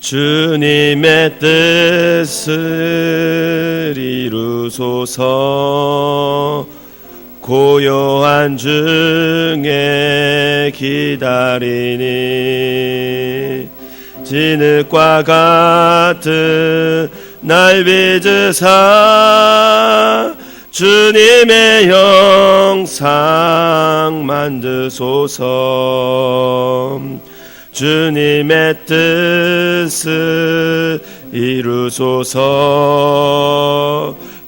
주님의 뜻을 이루소서. 고요한 중에 기다리니 진흙과 같은 날 빚으사 주님의 형상 만드소서. 주님의 뜻을 이루소서.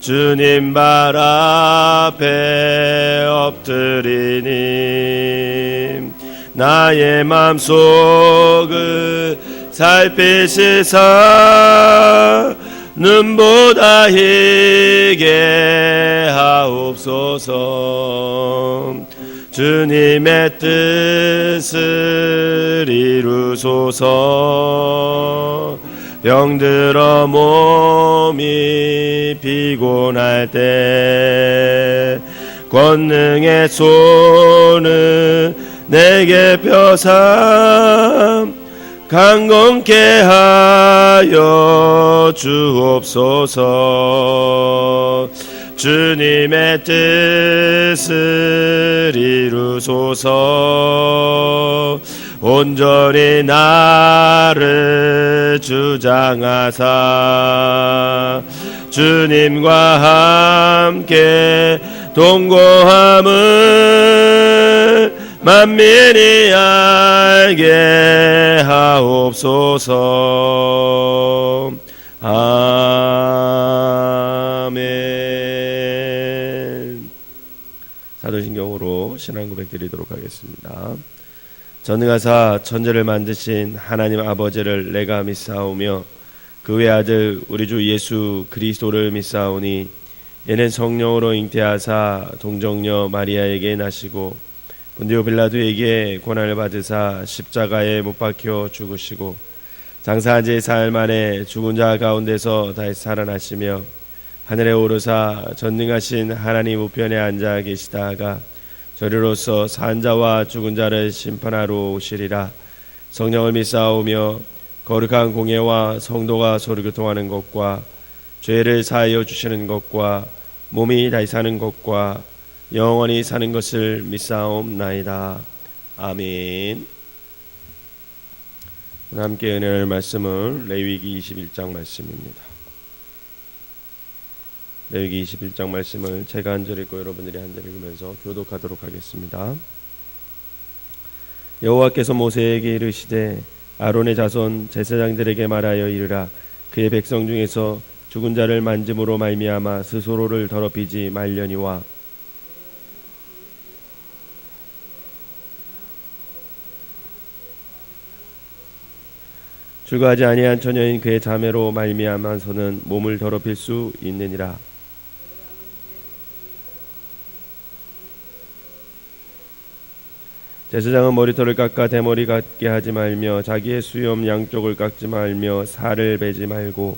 주님 발 앞에 엎드리니 나의 맘속을 살피시사 눈보다 희게 하옵소서. 주님의 뜻을 이루소서. 병들어 몸이 피곤할 때 권능의 손을 내게 펴사 강건케 하여 주옵소서. 주님의 뜻을 이루소서. 온전히 나를 주장하사 주님과 함께 동거함을 만민이 알게 하옵소서. 아멘. 사도신경으로 신앙 고백 드리도록 하겠습니다. 전능하사 천지를 만드신 하나님 아버지를 내가 믿사오며 그 외 아들 우리 주 예수 그리스도를 믿사오니 이는 성령으로 잉태하사 동정녀 마리아에게 나시고 본디오 빌라도에게 고난을 받으사 십자가에 못 박혀 죽으시고 장사한 지 사흘 만에 죽은 자 가운데서 다시 살아나시며 하늘에 오르사 전능하신 하나님 우편에 앉아 계시다가 저리로서 산 자와 죽은 자를 심판하러 오시리라. 성령을 믿사오며 거룩한 공예와 성도가 서로 교통하는 것과 죄를 사하여 주시는 것과 몸이 다시 사는 것과 영원히 사는 것을 믿사옵나이다. 아멘. 함께 은혜의 말씀은 레위기 21장 말씀입니다. 레위기 21장 말씀을 제가 한 절 읽고 여러분들이 한 절 읽으면서 교독하도록 하겠습니다. 여호와께서 모세에게 이르시되 아론의 자손 제사장들에게 말하여 이르라. 그의 백성 중에서 죽은 자를 만짐으로 말미암아 스스로를 더럽히지 말려니와 출가하지 아니한 처녀인 그의 자매로 말미암아서는 몸을 더럽힐 수 있느니라. 제사장은 머리털을 깎아 대머리 같게 하지 말며 자기의 수염 양쪽을 깎지 말며 살을 베지 말고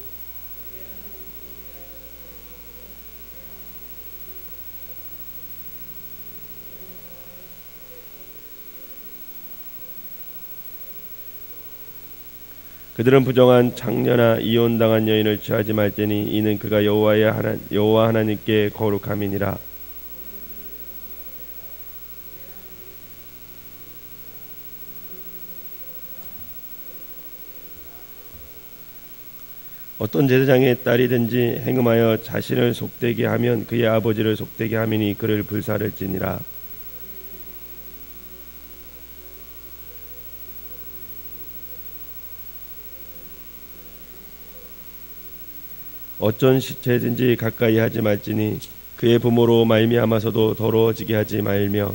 그들은 부정한 창녀나 이혼당한 여인을 취하지 말지니 이는 그가 여호와 하나님께 거룩함이니라. 어떤 제사장의 딸이든지 행음하여 자신을 속되게 하면 그의 아버지를 속되게 하미니 그를 불살을지니라. 어떤 시체든지 가까이 하지 말지니 그의 부모로 말미암아서도 더러워지게 하지 말며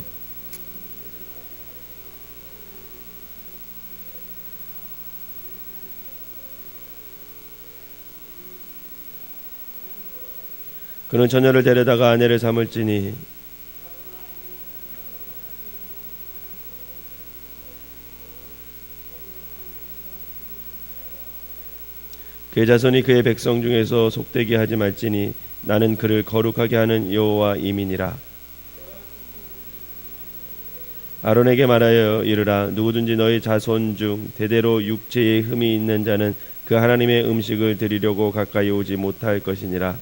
그는 처녀를 데려다가 아내를 삼을지니 그의 자손이 그의 백성 중에서 속되게 하지 말지니 나는 그를 거룩하게 하는 여호와 이민이라. 아론에게 말하여 이르라. 누구든지 너희 자손 중 대대로 육체에 흠이 있는 자는 그 하나님의 음식을 드리려고 가까이 오지 못할 것이니라.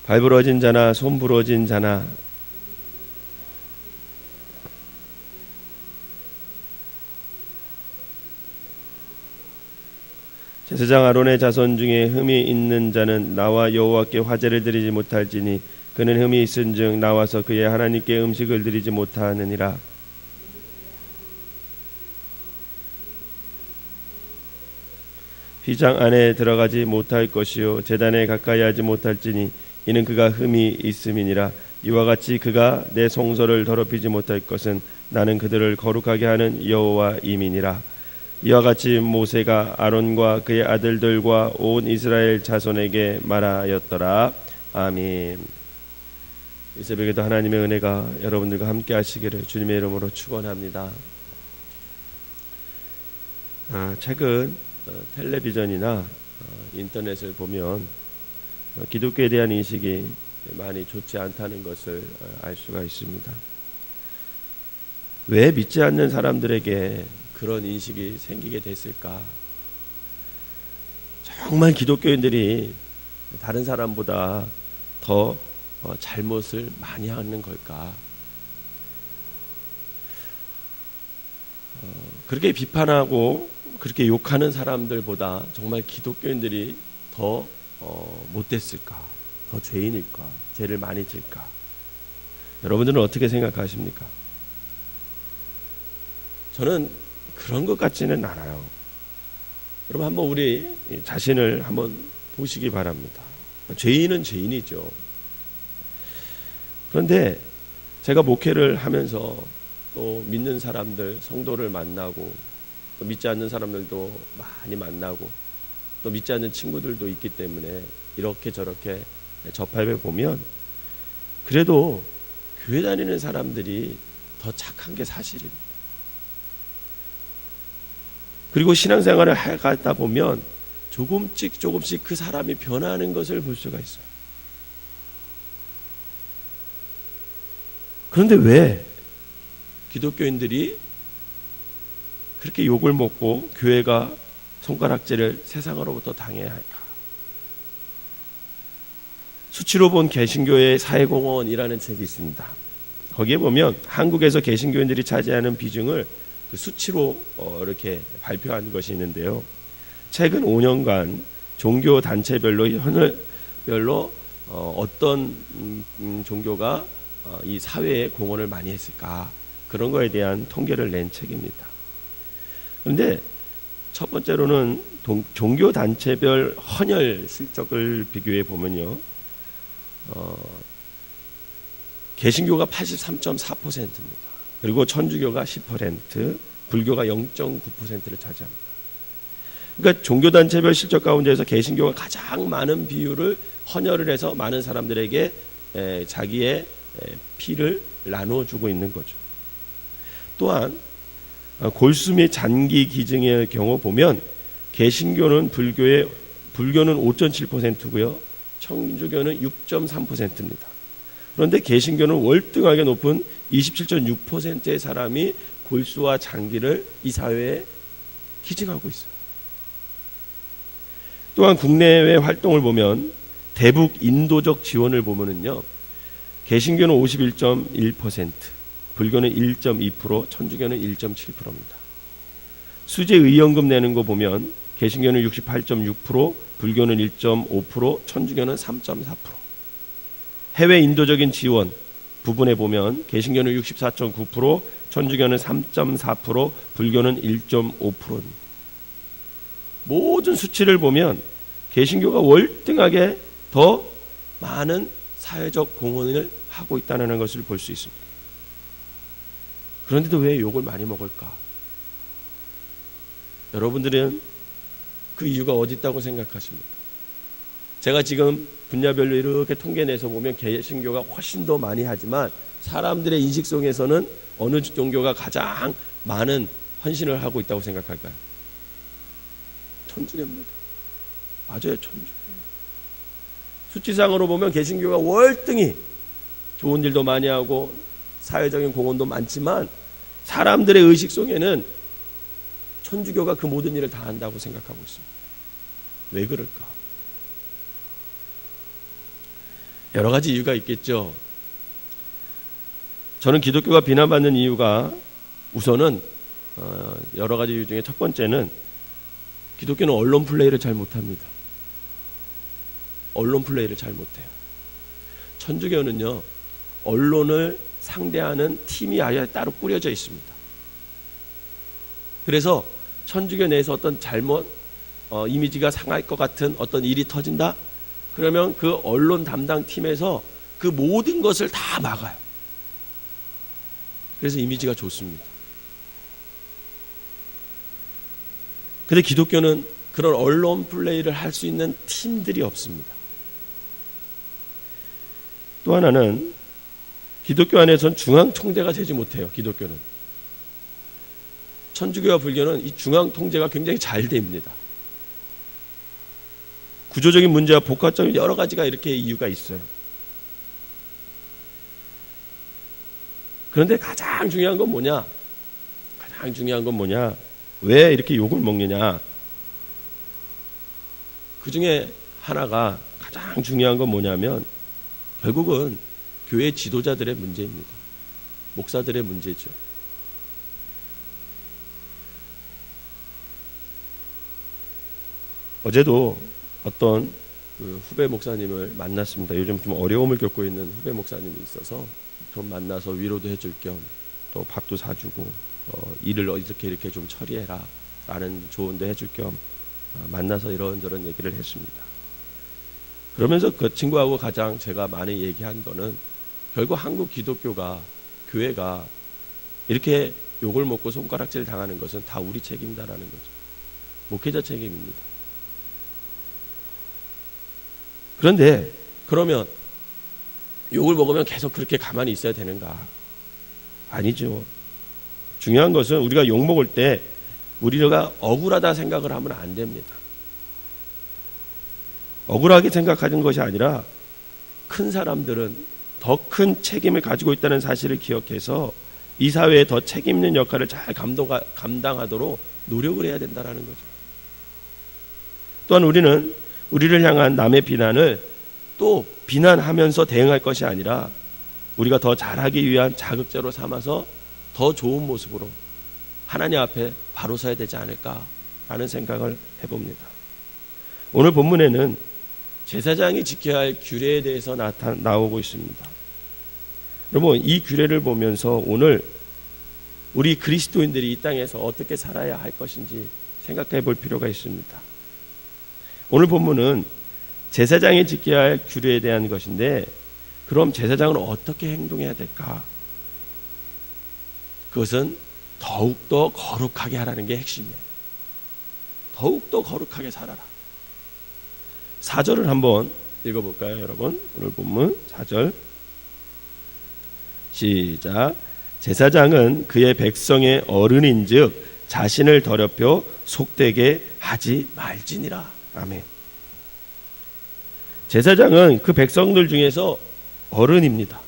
발 부러진 자나 손 부러진 자나 제사장 아론의 자손 중에 흠이 있는 자는 나와 여호와께 화제를 드리지 못할지니 그는 흠이 있은즉 나와서 그의 하나님께 음식을 드리지 못하느니라. 휘장 안에 들어가지 못할 것이요 제단에 가까이 하지 못할지니 이는 그가 흠이 있음이니라. 이와 같이 그가 내 성소를 더럽히지 못할 것은 나는 그들을 거룩하게 하는 여호와임이니라. 이와 같이 모세가 아론과 그의 아들들과 온 이스라엘 자손에게 말하였더라. 아멘. 이 새벽에도 하나님의 은혜가 여러분들과 함께 하시기를 주님의 이름으로 축원합니다. 최근 텔레비전이나 인터넷을 보면 기독교에 대한 인식이 많이 좋지 않다는 것을 알 수가 있습니다. 왜 믿지 않는 사람들에게 그런 인식이 생기게 됐을까? 정말 기독교인들이 다른 사람보다 더 잘못을 많이 하는 걸까? 그렇게 비판하고 그렇게 욕하는 사람들보다 정말 기독교인들이 더 못됐을까? 더 죄인일까? 죄를 많이 질까? 여러분들은 어떻게 생각하십니까? 저는 그런 것 같지는 않아요. 여러분 한번 우리 자신을 한번 보시기 바랍니다. 죄인은 죄인이죠. 그런데 제가 목회를 하면서 또 믿는 사람들, 성도를 만나고 또 믿지 않는 사람들도 많이 만나고 또 믿지 않는 친구들도 있기 때문에 이렇게 저렇게 접해 보면 그래도 교회 다니는 사람들이 더 착한 게 사실입니다. 그리고 신앙생활을 하다 보면 조금씩 그 사람이 변화하는 것을 볼 수가 있어요. 그런데 왜 기독교인들이 그렇게 욕을 먹고 교회가 손가락질을 세상으로부터 당해야 할까? 수치로 본 개신교의 사회공헌이라는 책이 있습니다. 거기에 보면 한국에서 개신교인들이 차지하는 비중을 그 수치로 이렇게 발표한 것이 있는데요. 최근 5년간 종교 단체별로 현을별로 어떤 종교가 이 사회에 공헌을 많이 했을까, 그런 거에 대한 통계를 낸 책입니다. 그런데 첫 번째로는 종교 단체별 헌혈 실적을 비교해 보면요, 개신교가 83.4%입니다. 그리고 천주교가 10%, 불교가 0.9%를 차지합니다. 그러니까 종교단체별 실적 가운데에서 개신교가 가장 많은 비율을 헌혈을 해서 많은 사람들에게 자기의 피를 나누어주고 있는 거죠. 또한 골수 및 잔기 기증의 경우 보면 개신교는 불교는 5.7%고요. 천주교는 6.3%입니다. 그런데 개신교는 월등하게 높은 27.6%의 사람이 골수와 장기를 이 사회에 기증하고 있어요. 또한 국내외 활동을 보면 대북 인도적 지원을 보면은요, 개신교는 51.1%, 불교는 1.2%, 천주교는 1.7%입니다. 수재 의연금 내는 거 보면 개신교는 68.6%, 불교는 1.5%, 천주교는 3.4%. 해외 인도적인 지원 부분에 보면 개신교는 64.9%, 천주교는 3.4%, 불교는 1.5%입니다. 모든 수치를 보면 개신교가 월등하게 더 많은 사회적 공헌을 하고 있다는 것을 볼 수 있습니다. 그런데도 왜 욕을 많이 먹을까? 여러분들은 그 이유가 어디 있다고 생각하십니까? 제가 지금 분야별로 이렇게 통계 내서 보면 개신교가 훨씬 더 많이 하지만 사람들의 인식 속에서는 어느 종교가 가장 많은 헌신을 하고 있다고 생각할까요? 천주교입니다. 맞아요, 천주교. 수치상으로 보면 개신교가 월등히 좋은 일도 많이 하고 사회적인 공헌도 많지만 사람들의 의식 속에는 천주교가 그 모든 일을 다 한다고 생각하고 있습니다. 왜 그럴까? 여러 가지 이유가 있겠죠. 저는 기독교가 비난받는 이유가 우선은 여러 가지 이유 중에 첫 번째는 기독교는 언론 플레이를 잘 못합니다. 언론 플레이를 잘 못해요. 천주교는요, 언론을 상대하는 팀이 아예 따로 꾸려져 있습니다. 그래서 천주교 내에서 어떤 잘못 이미지가 상할 것 같은 어떤 일이 터진다? 그러면 그 언론 담당 팀에서 그 모든 것을 다 막아요. 그래서 이미지가 좋습니다. 근데 기독교는 그런 언론 플레이를 할 수 있는 팀들이 없습니다. 또 하나는 기독교 안에선 중앙 통제가 되지 못해요. 기독교는. 천주교와 불교는 이 중앙 통제가 굉장히 잘 됩니다. 구조적인 문제와 복합적인 여러 가지가 이렇게 이유가 있어요. 그런데 가장 중요한 건 뭐냐? 가장 중요한 건 뭐냐? 왜 이렇게 욕을 먹느냐? 그 중에 하나가 가장 중요한 건 뭐냐면 결국은 교회 지도자들의 문제입니다. 목사들의 문제죠. 어제도 어떤 후배 목사님을 만났습니다. 요즘 좀 어려움을 겪고 있는 후배 목사님이 있어서 좀 만나서 위로도 해줄 겸 또 밥도 사주고 일을 이렇게 좀 처리해라 라는 조언도 해줄 겸 만나서 이런저런 얘기를 했습니다. 그러면서 그 친구하고 가장 제가 많이 얘기한 거는 결국 한국 기독교가 교회가 이렇게 욕을 먹고 손가락질 당하는 것은 다 우리 책임이다라는 거죠. 목회자 책임입니다. 그런데 그러면 욕을 먹으면 계속 그렇게 가만히 있어야 되는가? 아니죠. 중요한 것은 우리가 욕 먹을 때 우리가 억울하다 생각을 하면 안 됩니다. 억울하게 생각하는 것이 아니라 큰 사람들은 더 큰 책임을 가지고 있다는 사실을 기억해서 이 사회에 더 책임 있는 역할을 잘 감당하도록 노력을 해야 된다는 거죠. 또한 우리는 우리를 향한 남의 비난을 또 비난하면서 대응할 것이 아니라 우리가 더 잘하기 위한 자극제로 삼아서 더 좋은 모습으로 하나님 앞에 바로 서야 되지 않을까라는 생각을 해봅니다. 오늘 본문에는 제사장이 지켜야 할 규례에 대해서 나오고 있습니다. 여러분, 이 규례를 보면서 오늘 우리 그리스도인들이 이 땅에서 어떻게 살아야 할 것인지 생각해 볼 필요가 있습니다. 오늘 본문은 제사장이 지켜야 할 규례에 대한 것인데, 그럼 제사장은 어떻게 행동해야 될까? 그것은 더욱더 거룩하게 하라는 게 핵심이에요. 더욱더 거룩하게 살아라. 4절을 한번 읽어볼까요, 여러분? 오늘 본문 4절 시작. 제사장은 그의 백성의 어른인즉 자신을 더럽혀 속되게 하지 말지니라. 아멘. 제사장은 그 백성들 중에서 어른입니다.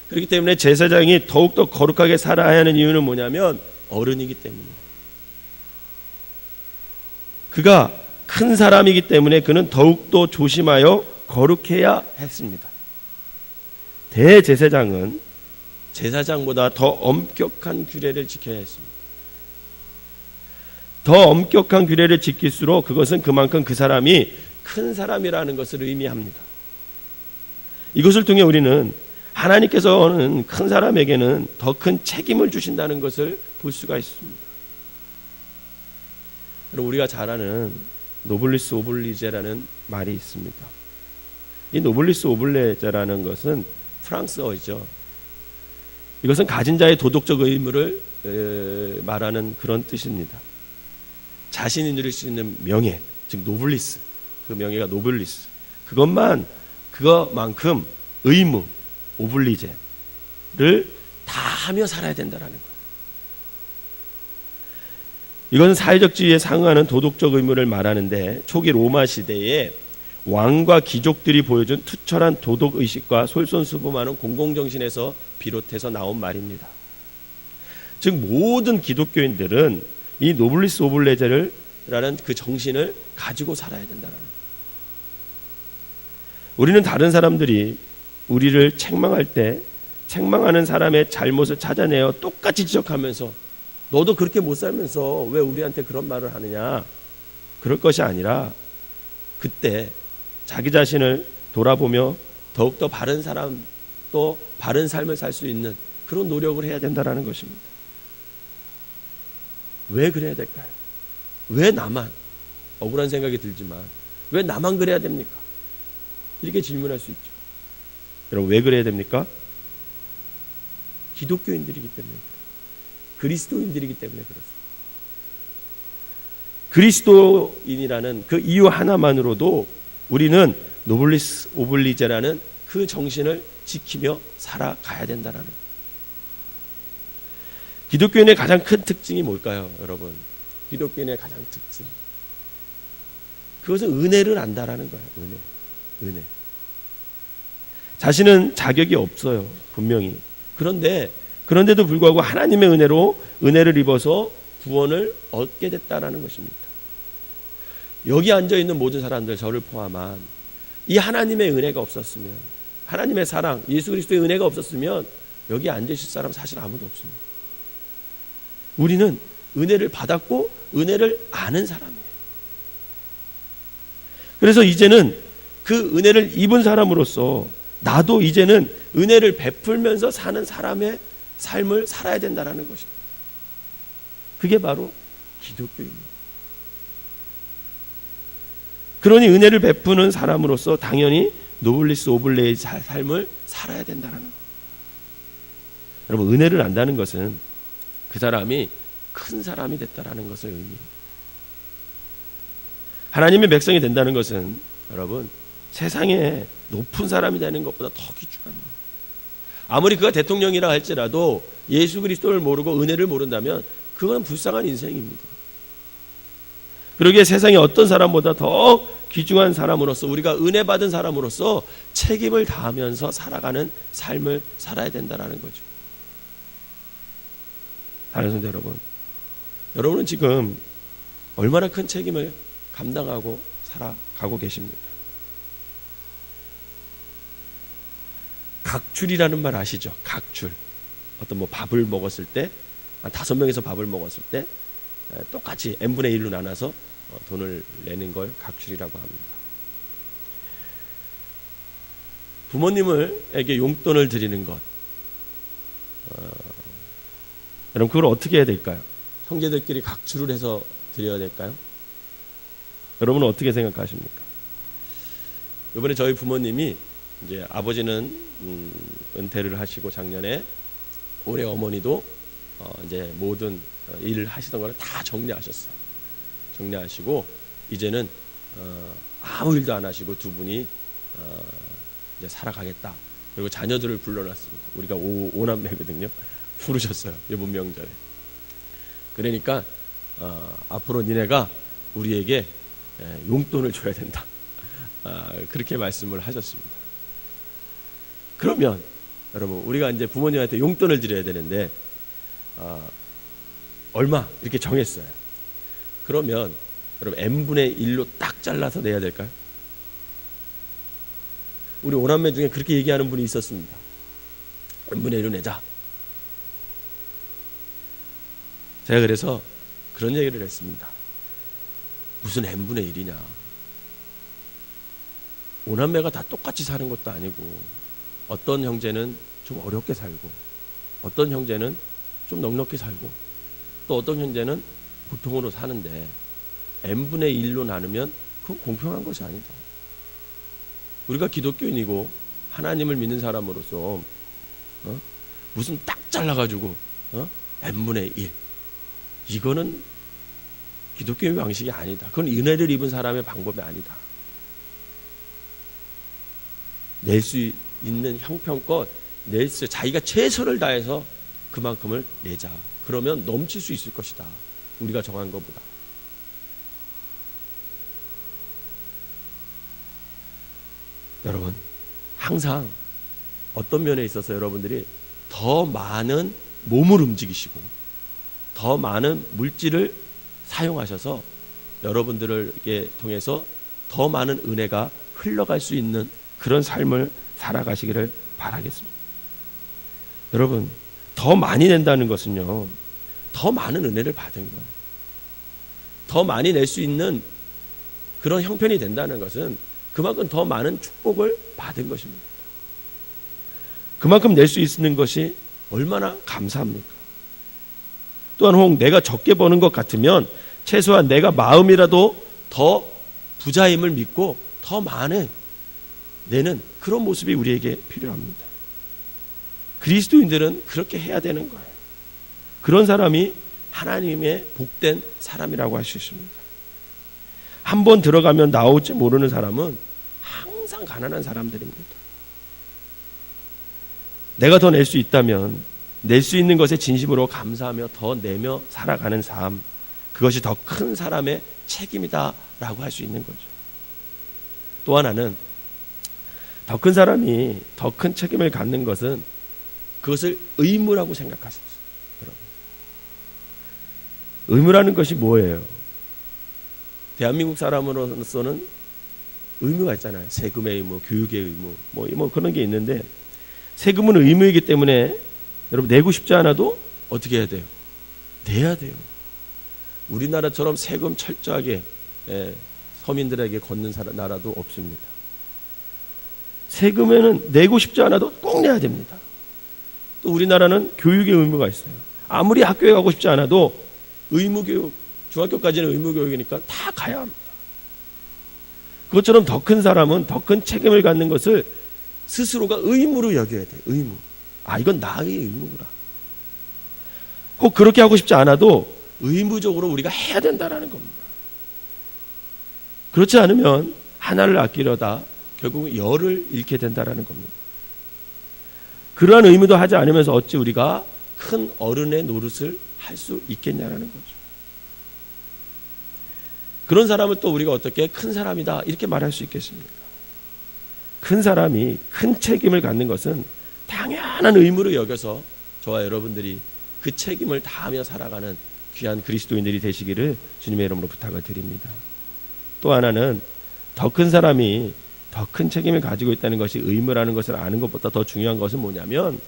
그렇기 때문에 제사장이 더욱더 거룩하게 살아야 하는 이유는 뭐냐면 어른이기 때문이에요. 그가 큰 사람이기 때문에 그는 더욱더 조심하여 거룩해야 했습니다. 대제사장은 제사장보다 더 엄격한 규례를 지켜야 했습니다. 더 엄격한 규례를 지킬수록 그것은 그만큼 그 사람이 큰 사람이라는 것을 의미합니다. 이것을 통해 우리는 하나님께서는 큰 사람에게는 더 큰 책임을 주신다는 것을 볼 수가 있습니다. 그럼 우리가 잘 아는 노블리스 오블리제라는 말이 있습니다. 이 노블리스 오블리제라는 것은 프랑스어이죠. 이것은 가진 자의 도덕적 의무를 말하는 그런 뜻입니다. 자신이 누릴 수 있는 명예, 즉 노블리스, 그 명예가 노블리스, 그것만큼 의무, 오블리제를 다 하며 살아야 된다는 거예요. 이건 사회적 지위에 상응하는 도덕적 의무를 말하는데 초기 로마 시대에 왕과 귀족들이 보여준 투철한 도덕의식과 솔선수범하는 공공정신에서 비롯해서 나온 말입니다. 즉 모든 기독교인들은 이 노블리스 오블레제를 라는 그 정신을 가지고 살아야 된다는 거예요. 우리는 다른 사람들이 우리를 책망할 때 책망하는 사람의 잘못을 찾아내어 똑같이 지적하면서 너도 그렇게 못 살면서 왜 우리한테 그런 말을 하느냐, 그럴 것이 아니라 그때 자기 자신을 돌아보며 더욱더 바른 사람, 또 바른 삶을 살 수 있는 그런 노력을 해야 된다는 것입니다. 왜 그래야 될까요? 왜 나만? 억울한 생각이 들지만 왜 나만 그래야 됩니까? 이렇게 질문할 수 있죠. 여러분, 왜 그래야 됩니까? 기독교인들이기 때문에 그래요. 그리스도인들이기 때문에 그렇습니다. 그리스도인이라는 그 이유 하나만으로도 우리는 노블리스 오블리제라는 그 정신을 지키며 살아가야 된다는 거예요. 기독교인의 가장 큰 특징이 뭘까요, 여러분? 기독교인의 가장 특징, 그것은 은혜를 안다라는 거예요. 은혜. 자신은 자격이 없어요, 분명히. 그런데도 불구하고 하나님의 은혜로 은혜를 입어서 구원을 얻게 됐다라는 것입니다. 여기 앉아있는 모든 사람들, 저를 포함한, 이 하나님의 은혜가 없었으면, 하나님의 사랑, 예수 그리스도의 은혜가 없었으면 여기 앉으실 사람 사실 아무도 없습니다. 우리는 은혜를 받았고 은혜를 아는 사람이에요. 그래서 이제는 그 은혜를 입은 사람으로서 나도 이제는 은혜를 베풀면서 사는 사람의 삶을 살아야 된다는 것입니다. 그게 바로 기독교입니다. 그러니 은혜를 베푸는 사람으로서 당연히 노블리스 오블레의 삶을 살아야 된다는 겁니다. 여러분, 은혜를 안다는 것은 그 사람이 큰 사람이 됐다라는 것을 의미해요. 하나님의 백성이 된다는 것은 여러분, 세상에 높은 사람이 되는 것보다 더 귀중한 거예요. 아무리 그가 대통령이라 할지라도 예수 그리스도를 모르고 은혜를 모른다면 그건 불쌍한 인생입니다. 그러기에 세상에 어떤 사람보다 더 귀중한 사람으로서, 우리가 은혜 받은 사람으로서 책임을 다하면서 살아가는 삶을 살아야 된다는 거죠. 다른 성도 여러분, 여러분은 지금 얼마나 큰 책임을 감당하고 살아가고 계십니까? 각출이라는 말 아시죠? 각출. 어떤 밥을 먹었을 때, 한 5명에서 밥을 먹었을 때 똑같이 n분의 1로 나눠서 돈을 내는 걸 각출이라고 합니다. 부모님에게 용돈을 드리는 것, 여러분, 그걸 어떻게 해야 될까요? 형제들끼리 각출을 해서 드려야 될까요? 여러분은 어떻게 생각하십니까? 이번에 저희 부모님이, 이제 아버지는 은퇴를 하시고 작년에, 올해 어머니도 이제 모든 일을 하시던 걸 다 정리하셨어요. 정리하시고 이제는 아무 일도 안 하시고 두 분이 이제 살아가겠다. 그리고 자녀들을 불러놨습니다. 우리가 5남매거든요. 부르셨어요, 이번 명절에. 그러니까 앞으로 니네가 우리에게 용돈을 줘야 된다. 그렇게 말씀을 하셨습니다. 그러면 여러분, 우리가 이제 부모님한테 용돈을 드려야 되는데 얼마 이렇게 정했어요. 그러면 여러분, n분의 1로 딱 잘라서 내야 될까요? 우리 5남매 중에 그렇게 얘기하는 분이 있었습니다. n분의 1로 내자. 제가 그래서 그런 얘기를 했습니다. 무슨 n분의 1이냐. 5남매가 다 똑같이 사는 것도 아니고, 어떤 형제는 좀 어렵게 살고, 어떤 형제는 좀 넉넉히 살고, 또 어떤 형제는 보통으로 사는데 n분의 1로 나누면 그건 공평한 것이 아니다. 우리가 기독교인이고 하나님을 믿는 사람으로서 무슨 딱 잘라가지고 n분의 1, 이거는 기독교의 방식이 아니다. 그건 은혜를 입은 사람의 방법이 아니다. 낼 수 있는 형편껏 자기가 최선을 다해서 그만큼을 내자. 그러면 넘칠 수 있을 것이다. 우리가 정한 것보다. 여러분, 항상 어떤 면에 있어서 여러분들이 더 많은 몸을 움직이시고 더 많은 물질을 사용하셔서 여러분들을 이렇게 통해서 더 많은 은혜가 흘러갈 수 있는 그런 삶을 살아가시기를 바라겠습니다. 여러분, 더 많이 낸다는 것은요, 더 많은 은혜를 받은 거예요. 더 많이 낼 수 있는 그런 형편이 된다는 것은 그만큼 더 많은 축복을 받은 것입니다. 그만큼 낼 수 있는 것이 얼마나 감사합니까? 또한 혹 내가 적게 버는 것 같으면 최소한 내가 마음이라도 더 부자임을 믿고 더 많이 내는 그런 모습이 우리에게 필요합니다. 그리스도인들은 그렇게 해야 되는 거예요. 그런 사람이 하나님의 복된 사람이라고 할 수 있습니다. 한 번 들어가면 나올지 모르는 사람은 항상 가난한 사람들입니다. 내가 더 낼 수 있다면 낼 수 있는 것에 진심으로 감사하며 더 내며 살아가는 삶, 그것이 더 큰 사람의 책임이다라고 할 수 있는 거죠. 또 하나는 더 큰 사람이 더 큰 책임을 갖는 것은 그것을 의무라고 생각하십시오. 여러분, 의무라는 것이 뭐예요? 대한민국 사람으로서는 의무가 있잖아요. 세금의 의무, 교육의 의무, 뭐 그런 게 있는데, 세금은 의무이기 때문에 여러분 내고 싶지 않아도 어떻게 해야 돼요? 내야 돼요. 우리나라처럼 세금 철저하게 서민들에게 걷는 나라도 없습니다. 세금에는 내고 싶지 않아도 꼭 내야 됩니다. 또 우리나라는 교육의 의무가 있어요. 아무리 학교에 가고 싶지 않아도 의무교육, 중학교까지는 의무교육이니까 다 가야 합니다. 그것처럼 더 큰 사람은 더 큰 책임을 갖는 것을 스스로가 의무로 여겨야 돼요. 의무. 이건 나의 의무구나. 혹 그렇게 하고 싶지 않아도 의무적으로 우리가 해야 된다는 겁니다. 그렇지 않으면 하나를 아끼려다 결국 열을 잃게 된다는 겁니다. 그러한 의무도 하지 않으면서 어찌 우리가 큰 어른의 노릇을 할 수 있겠냐라는 거죠. 그런 사람을 또 우리가 어떻게 큰 사람이다 이렇게 말할 수 있겠습니까? 큰 사람이 큰 책임을 갖는 것은 당연한 의무로 여겨서 저와 여러분들이 그 책임을 다하며 살아가는 귀한 그리스도인들이 되시기를 주님의 이름으로 부탁을 드립니다. 또 하나는 더 큰 사람이 더 큰 책임을 가지고 있다는 것이 의무라는 것을 아는 것보다 더 중요한 것은 뭐냐면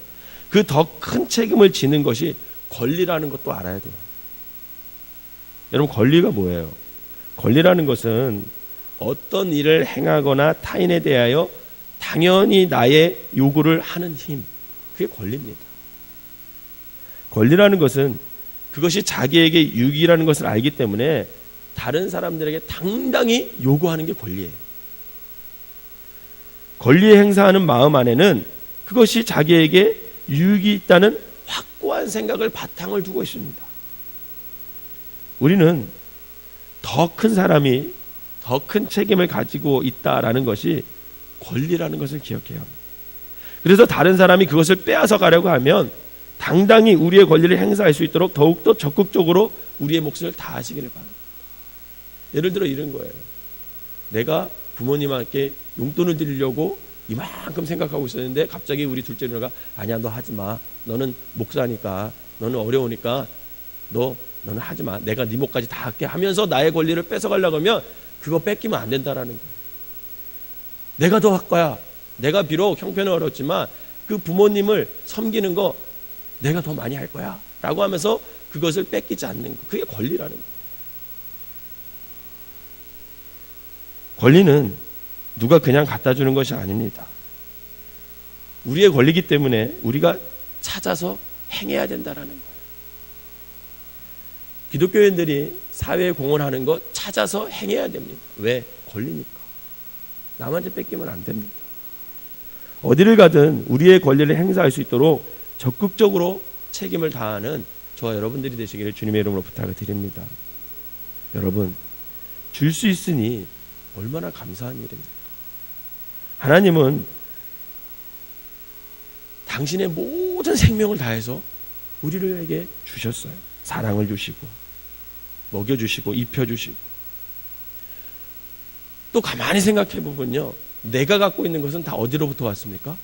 그 더 큰 책임을 지는 것이 권리라는 것도 알아야 돼요. 여러분, 권리가 뭐예요? 권리라는 것은 어떤 일을 행하거나 타인에 대하여 당연히 나의 요구를 하는 힘, 그게 권리입니다. 권리라는 것은 그것이 자기에게 유익이라는 것을 알기 때문에 다른 사람들에게 당당히 요구하는 게 권리예요. 권리에 행사하는 마음 안에는 그것이 자기에게 유익이 있다는 확고한 생각을 바탕을 두고 있습니다. 우리는 더 큰 사람이 더 큰 책임을 가지고 있다라는 것이 권리라는 것을 기억해야 합니다. 그래서 다른 사람이 그것을 빼앗아 가려고 하면 당당히 우리의 권리를 행사할 수 있도록 더욱더 적극적으로 우리의 몫을 다하시기를 바랍니다. 예를 들어 이런 거예요. 내가 부모님한테 용돈을 드리려고 이만큼 생각하고 있었는데 갑자기 우리 둘째 누나가 아니야, 너 하지 마. 너는 목사니까, 너는 어려우니까 너는 하지 마. 내가 네 몫까지 다 할게 하면서 나의 권리를 뺏어가려고 하면 그거 뺏기면 안 된다라는 거예요. 내가 더 할 거야. 내가 비록 형편은 어렵지만 그 부모님을 섬기는 거 내가 더 많이 할 거야 라고 하면서 그것을 뺏기지 않는 거, 그게 권리라는 거예요. 권리는 누가 그냥 갖다 주는 것이 아닙니다. 우리의 권리이기 때문에 우리가 찾아서 행해야 된다는 거예요. 기독교인들이 사회에 공헌하는 것 찾아서 행해야 됩니다. 왜? 권리니까. 남한테 뺏기면 안 됩니다. 어디를 가든 우리의 권리를 행사할 수 있도록 적극적으로 책임을 다하는 저와 여러분들이 되시기를 주님의 이름으로 부탁을 드립니다. 여러분, 줄 수 있으니 얼마나 감사한 일입니까? 하나님은 당신의 모든 생명을 다해서 우리에게 주셨어요. 사랑을 주시고 먹여주시고 입혀주시고 또 가만히 생각해 보면요, 내가 갖고 있는 것은 다 어디로부터 왔습니까?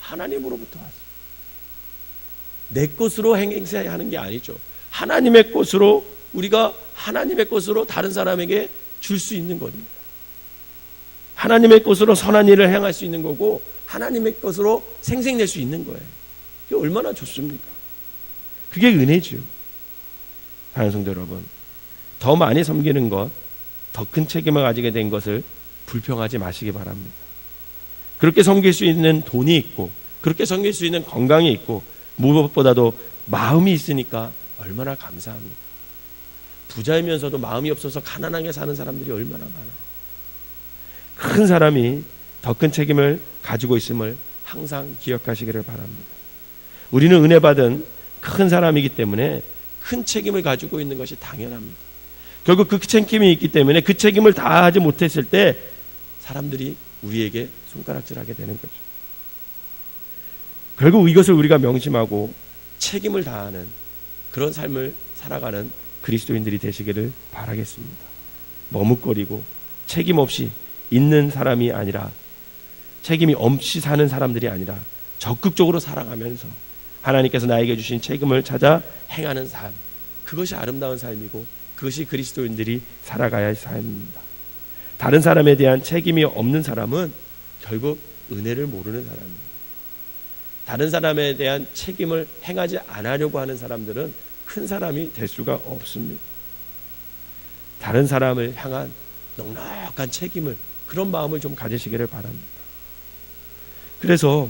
하나님으로부터 왔습니다. 내 것으로 행세하는 게 아니죠. 하나님의 것으로, 우리가 하나님의 것으로 다른 사람에게 줄 수 있는 겁니다. 하나님의 것으로 선한 일을 행할 수 있는 거고, 하나님의 것으로 생생낼 수 있는 거예요. 그게 얼마나 좋습니까? 그게 은혜죠. 사랑하는 성도 여러분, 더 많이 섬기는 것, 더 큰 책임을 가지게 된 것을 불평하지 마시기 바랍니다. 그렇게 섬길 수 있는 돈이 있고, 그렇게 섬길 수 있는 건강이 있고, 무엇보다도 마음이 있으니까 얼마나 감사합니까? 부자이면서도 마음이 없어서 가난하게 사는 사람들이 얼마나 많아요. 큰 사람이 더 큰 책임을 가지고 있음을 항상 기억하시기를 바랍니다. 우리는 은혜 받은 큰 사람이기 때문에 큰 책임을 가지고 있는 것이 당연합니다. 결국 그 책임이 있기 때문에 그 책임을 다하지 못했을 때 사람들이 우리에게 손가락질하게 되는 거죠. 결국 이것을 우리가 명심하고 책임을 다하는 그런 삶을 살아가는 그리스도인들이 되시기를 바라겠습니다. 머뭇거리고 책임 없이 있는 사람이 아니라, 책임이 없이 사는 사람들이 아니라 적극적으로 살아가면서 하나님께서 나에게 주신 책임을 찾아 행하는 삶, 그것이 아름다운 삶이고 그것이 그리스도인들이 살아가야 할 삶입니다. 다른 사람에 대한 책임이 없는 사람은 결국 은혜를 모르는 사람이에요. 다른 사람에 대한 책임을 행하지 않으려고 하는 사람들은 큰 사람이 될 수가 없습니다. 다른 사람을 향한 넉넉한 책임을, 그런 마음을 좀 가지시기를 바랍니다. 그래서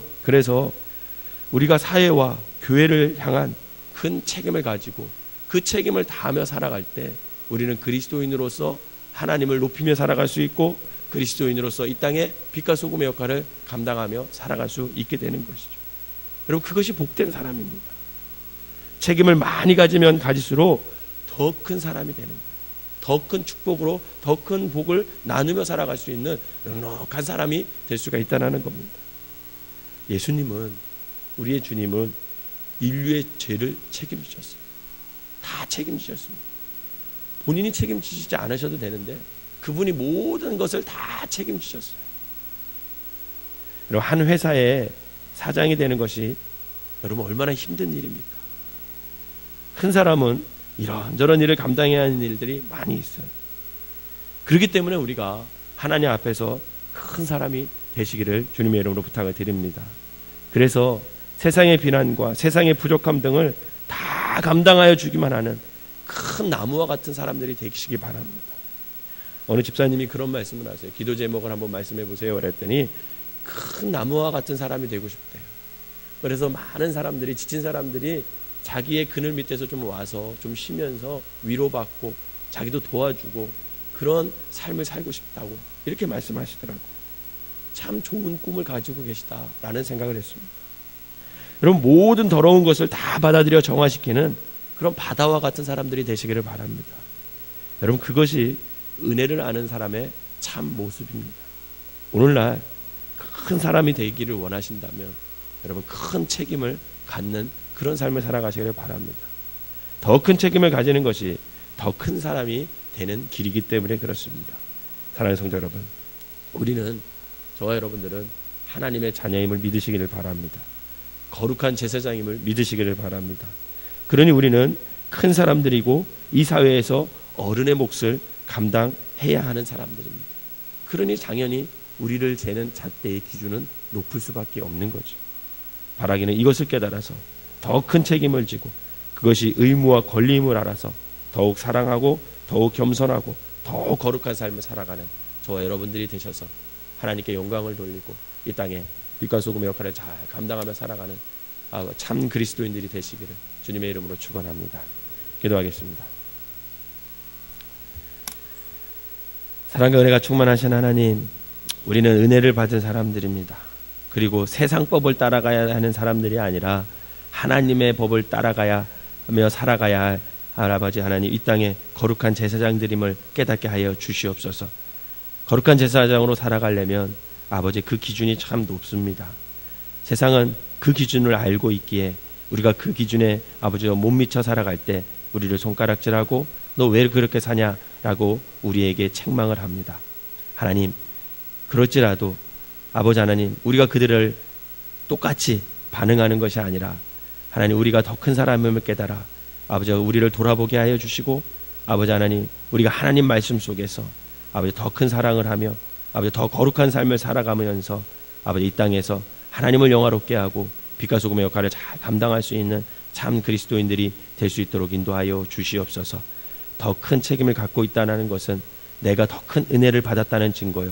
우리가 사회와 교회를 향한 큰 책임을 가지고 그 책임을 다하며 살아갈 때 우리는 그리스도인으로서 하나님을 높이며 살아갈 수 있고, 그리스도인으로서 이 땅에 빛과 소금의 역할을 감당하며 살아갈 수 있게 되는 것이죠. 여러분, 그것이 복된 사람입니다. 책임을 많이 가지면 가질수록 더 큰 사람이 되는 거예요. 더 큰 축복으로, 더 큰 복을 나누며 살아갈 수 있는 넉넉한 사람이 될 수가 있다는 겁니다. 예수님은, 우리의 주님은 인류의 죄를 책임지셨어요. 다 책임지셨습니다. 본인이 책임지시지 않으셔도 되는데 그분이 모든 것을 다 책임지셨어요. 여러분, 한 회사의 사장이 되는 것이 여러분 얼마나 힘든 일입니까? 큰 사람은 이런저런 일을 감당해야 하는 일들이 많이 있어요. 그렇기 때문에 우리가 하나님 앞에서 큰 사람이 되시기를 주님의 이름으로 부탁을 드립니다. 그래서 세상의 비난과 세상의 부족함 등을 다 감당하여 주기만 하는 큰 나무와 같은 사람들이 되시기 바랍니다. 어느 집사님이 그런 말씀을 하세요. 기도 제목을 한번 말씀해 보세요. 그랬더니 큰 나무와 같은 사람이 되고 싶대요. 그래서 많은 사람들이, 지친 사람들이 자기의 그늘 밑에서 좀 와서 좀 쉬면서 위로받고 자기도 도와주고 그런 삶을 살고 싶다고 이렇게 말씀하시더라고요. 참 좋은 꿈을 가지고 계시다라는 생각을 했습니다. 여러분, 모든 더러운 것을 다 받아들여 정화시키는 그런 바다와 같은 사람들이 되시기를 바랍니다. 여러분, 그것이 은혜를 아는 사람의 참 모습입니다. 오늘날 큰 사람이 되기를 원하신다면 여러분, 큰 책임을 갖는 그런 삶을 살아가시기를 바랍니다. 더 큰 책임을 가지는 것이 더 큰 사람이 되는 길이기 때문에 그렇습니다. 사랑하는 성도 여러분, 우리는, 저와 여러분들은 하나님의 자녀임을 믿으시기를 바랍니다. 거룩한 제사장임을 믿으시기를 바랍니다. 그러니 우리는 큰 사람들이고 이 사회에서 어른의 몫을 감당해야 하는 사람들입니다. 그러니 당연히 우리를 재는 잣대의 기준은 높을 수밖에 없는 거죠. 바라기는 이것을 깨달아서 더 큰 책임을 지고 그것이 의무와 권리임을 알아서 더욱 사랑하고 더욱 겸손하고 더욱 거룩한 삶을 살아가는 저와 여러분들이 되셔서 하나님께 영광을 돌리고 이 땅에 빛과 소금의 역할을 잘 감당하며 살아가는 참 그리스도인들이 되시기를 주님의 이름으로 축원합니다. 기도하겠습니다. 사랑과 은혜가 충만하신 하나님, 우리는 은혜를 받은 사람들입니다. 그리고 세상 법을 따라가야 하는 사람들이 아니라 하나님의 법을 따라가야 하며 살아가야 할 아버지 하나님, 이 땅에 거룩한 제사장들임을 깨닫게 하여 주시옵소서. 거룩한 제사장으로 살아가려면 아버지, 그 기준이 참 높습니다. 세상은 그 기준을 알고 있기에 우리가 그 기준에 아버지와 못 미쳐 살아갈 때 우리를 손가락질하고 너 왜 그렇게 사냐라고 우리에게 책망을 합니다. 하나님, 그럴지라도 아버지 하나님, 우리가 그들을 똑같이 반응하는 것이 아니라 하나님, 우리가 더 큰 사람임을 깨달아 아버지 우리를 돌아보게 하여 주시고, 아버지 하나님, 우리가 하나님 말씀 속에서 아버지 더 큰 사랑을 하며 아버지 더 거룩한 삶을 살아가면서 아버지 이 땅에서 하나님을 영화롭게 하고 빛과 소금의 역할을 잘 감당할 수 있는 참 그리스도인들이 될 수 있도록 인도하여 주시옵소서. 더 큰 책임을 갖고 있다는 것은 내가 더 큰 은혜를 받았다는 증거요,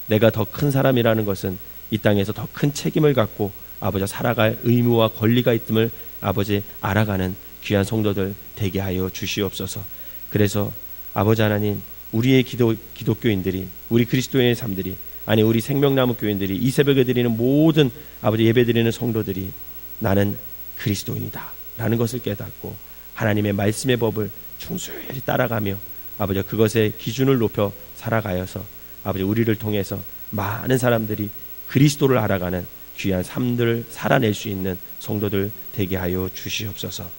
내가 더 큰 사람이라는 것은 이 땅에서 더 큰 책임을 갖고 아버지 살아갈 의무와 권리가 있음을 아버지 알아가는 귀한 성도들 되게 하여 주시옵소서. 그래서 아버지 하나님, 우리의 기독교인들이, 우리 그리스도인의 삶들이, 아니 우리 생명나무 교인들이 이 새벽에 드리는 모든 아버지 예배 드리는 성도들이 나는 그리스도인이다 라는 것을 깨닫고 하나님의 말씀의 법을 충실히 따라가며 아버지 그것의 기준을 높여 살아가여서 아버지 우리를 통해서 많은 사람들이 그리스도를 알아가는 귀한 삶들을 살아낼 수 있는 성도들 되게 하여 주시옵소서.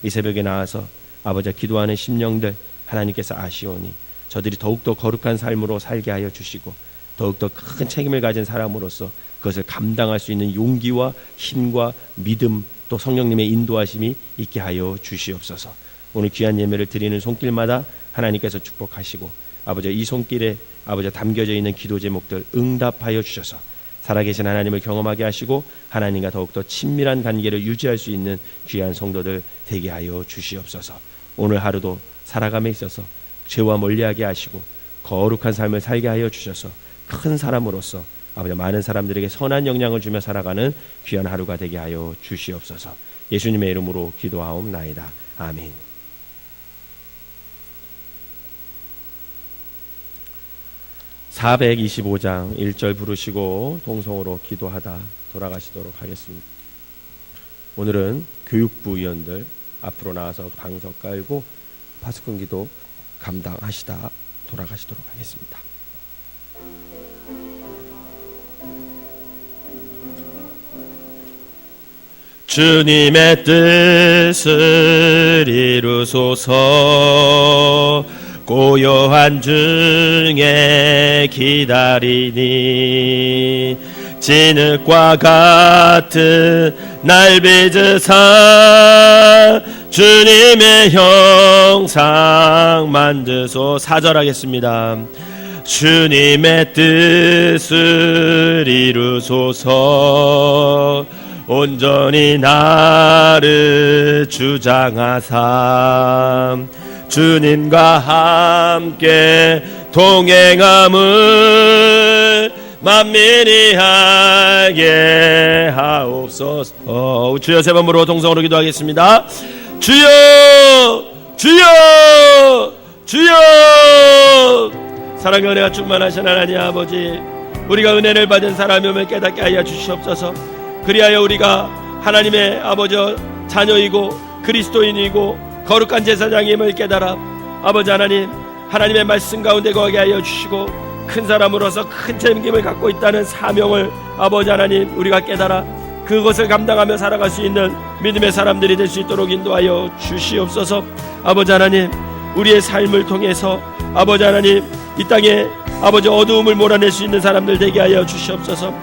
이 새벽에 나와서 아버지 기도하는 심령들 하나님께서 아시오니 저들이 더욱더 거룩한 삶으로 살게 하여 주시고 더욱더 큰 책임을 가진 사람으로서 그것을 감당할 수 있는 용기와 힘과 믿음, 또 성령님의 인도하심이 있게 하여 주시옵소서. 오늘 귀한 예배를 드리는 손길마다 하나님께서 축복하시고 아버지 이 손길에 아버지 담겨져 있는 기도 제목들 응답하여 주셔서 살아계신 하나님을 경험하게 하시고 하나님과 더욱더 친밀한 관계를 유지할 수 있는 귀한 성도들 되게 하여 주시옵소서. 오늘 하루도 살아감에 있어서 죄와 멀리하게 하시고 거룩한 삶을 살게 하여 주셔서 큰 사람으로서 아버지 많은 사람들에게 선한 영향을 주며 살아가는 귀한 하루가 되게 하여 주시옵소서. 예수님의 이름으로 기도하옵나이다. 아멘. (425장) 1절 부르시고 동성으로 기도하다 돌아가시도록 하겠습니다. 오늘은 교육부 위원들 앞으로 나와서 방석 깔고 파수꾼 기도 감당하시다 돌아가시도록 하겠습니다. 주님의 뜻을 이루소서. 고요한 중에 기다리니 진흙과 같은 날 빚으사 주님의 형상 만드소. 4절 하겠습니다. 주님의 뜻을 이루소서. 온전히 나를 주장하사 주님과 함께 동행함을 만민이 알게 하옵소서. 주여 세 번으로 동성으로 기도하겠습니다. 주여 주여 주여. 사랑과 은혜가 충만하신 하나님 아버지, 우리가 은혜를 받은 사람임을 깨닫게 하여 주시옵소서. 그리하여 우리가 하나님의 아버지 자녀이고 그리스도인이고 거룩한 제사장임을 깨달아 아버지 하나님, 하나님의 말씀 가운데 거하게 하여 주시고 큰 사람으로서 큰 책임을 갖고 있다는 사명을 아버지 하나님 우리가 깨달아 그것을 감당하며 살아갈 수 있는 믿음의 사람들이 될 수 있도록 인도하여 주시옵소서. 아버지 하나님, 우리의 삶을 통해서 아버지 하나님 이 땅에 아버지 어두움을 몰아낼 수 있는 사람들 되게 하여 주시옵소서.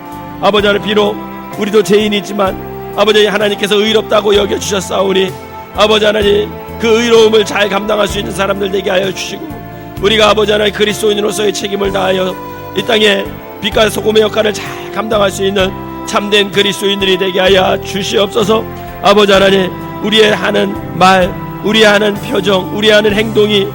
아버지 하나님, 비록 우리도 죄인이지만 아버지 하나님께서 의롭다고 여겨주셨사오니 아버지 하나님 그 의로움을 잘 감당할 수 있는 사람들 되게 하여 주시고 우리가 아버지 하나님 그리스도인으로서의 책임을 다하여 이 땅에 빛과 소금의 역할을 잘 감당할 수 있는 참된 그리스도인들이 되게 하여 주시옵소서. 아버지 하나님, 우리의 하는 말, 우리의 하는 표정, 우리의 하는 행동이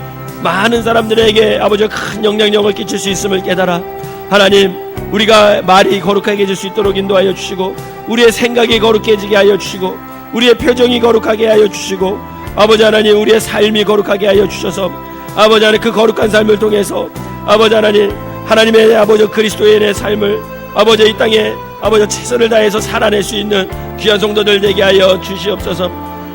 많은 사람들에게 아버지 큰 영향력을 끼칠 수 있음을 깨달아 하나님, 우리가 말이 거룩하게 해질 수 있도록 인도하여 주시고 우리의 생각이 거룩해지게 하여 주시고 우리의 표정이 거룩하게 하여 주시고 아버지 하나님 우리의 삶이 거룩하게 하여 주셔서 아버지 하나님 그 거룩한 삶을 통해서 아버지 하나님, 하나님의 아버지 그리스도인의 삶을 아버지 이 땅에 아버지 최선을 다해서 살아낼 수 있는 귀한 성도들 되게 하여 주시옵소서.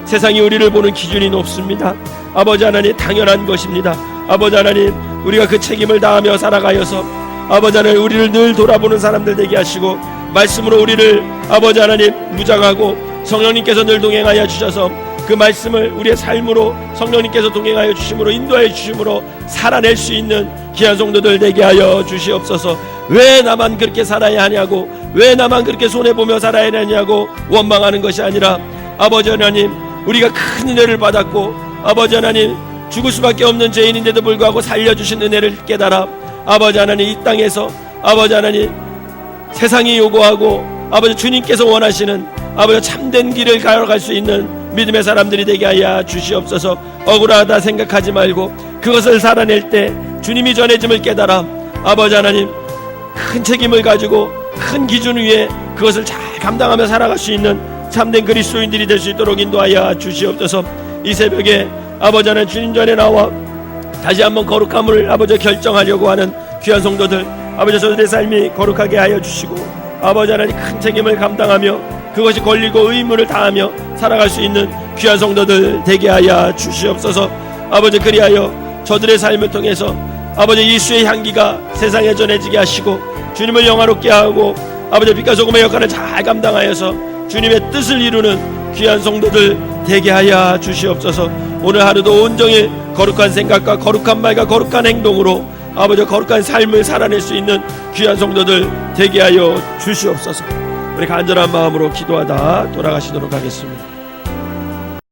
세상이 우리를 보는 기준이 높습니다. 아버지 하나님 당연한 것입니다. 아버지 하나님, 우리가 그 책임을 다하며 살아가여서 아버지 하나님 우리를 늘 돌아보는 사람들 되게 하시고 말씀으로 우리를 아버지 하나님 무장하고 성령님께서 늘 동행하여 주셔서 그 말씀을 우리의 삶으로 성령님께서 동행하여 주심으로 인도하여 주심으로 살아낼 수 있는 귀한 성도들 되게 하여 주시옵소서. 왜 나만 그렇게 살아야 하냐고, 왜 나만 그렇게 손해보며 살아야 하냐고 원망하는 것이 아니라, 아버지 하나님, 우리가 큰 은혜를 받았고, 아버지 하나님, 죽을 수밖에 없는 죄인인데도 불구하고 살려주신 은혜를 깨달아 아버지 하나님, 이 땅에서 아버지 하나님, 세상이 요구하고 아버지 주님께서 원하시는 아버지 참된 길을 걸어갈 수 있는 믿음의 사람들이 되게 하여 주시옵소서. 억울하다 생각하지 말고 그것을 살아낼 때 주님이 전해짐을 깨달아 아버지 하나님, 큰 책임을 가지고 큰 기준 위에 그것을 잘 감당하며 살아갈 수 있는 참된 그리스도인들이 될 수 있도록 인도하여 주시옵소서. 이 새벽에 아버지 하나님, 주님 전에 나와 다시 한번 거룩함을 아버지 결정하려고 하는 귀한 성도들, 아버지 저들의 삶이 거룩하게 하여 주시고 아버지 하나님, 큰 책임을 감당하며 그것이 권리고 의무를 다하며 살아갈 수 있는 귀한 성도들 되게 하여 주시옵소서. 아버지, 그리하여 저들의 삶을 통해서 아버지 예수의 향기가 세상에 전해지게 하시고 주님을 영화롭게 하고 아버지 빛과 소금의 역할을 잘 감당하여서 주님의 뜻을 이루는 귀한 성도들 되게 하여 주시옵소서. 오늘 하루도 온종일 거룩한 생각과 거룩한 말과 거룩한 행동으로 아버지 거룩한 삶을 살아낼 수 있는 귀한 성도들 되게 하여 주시옵소서. 우리 간절한 마음으로 기도하다 돌아가시도록 하겠습니다.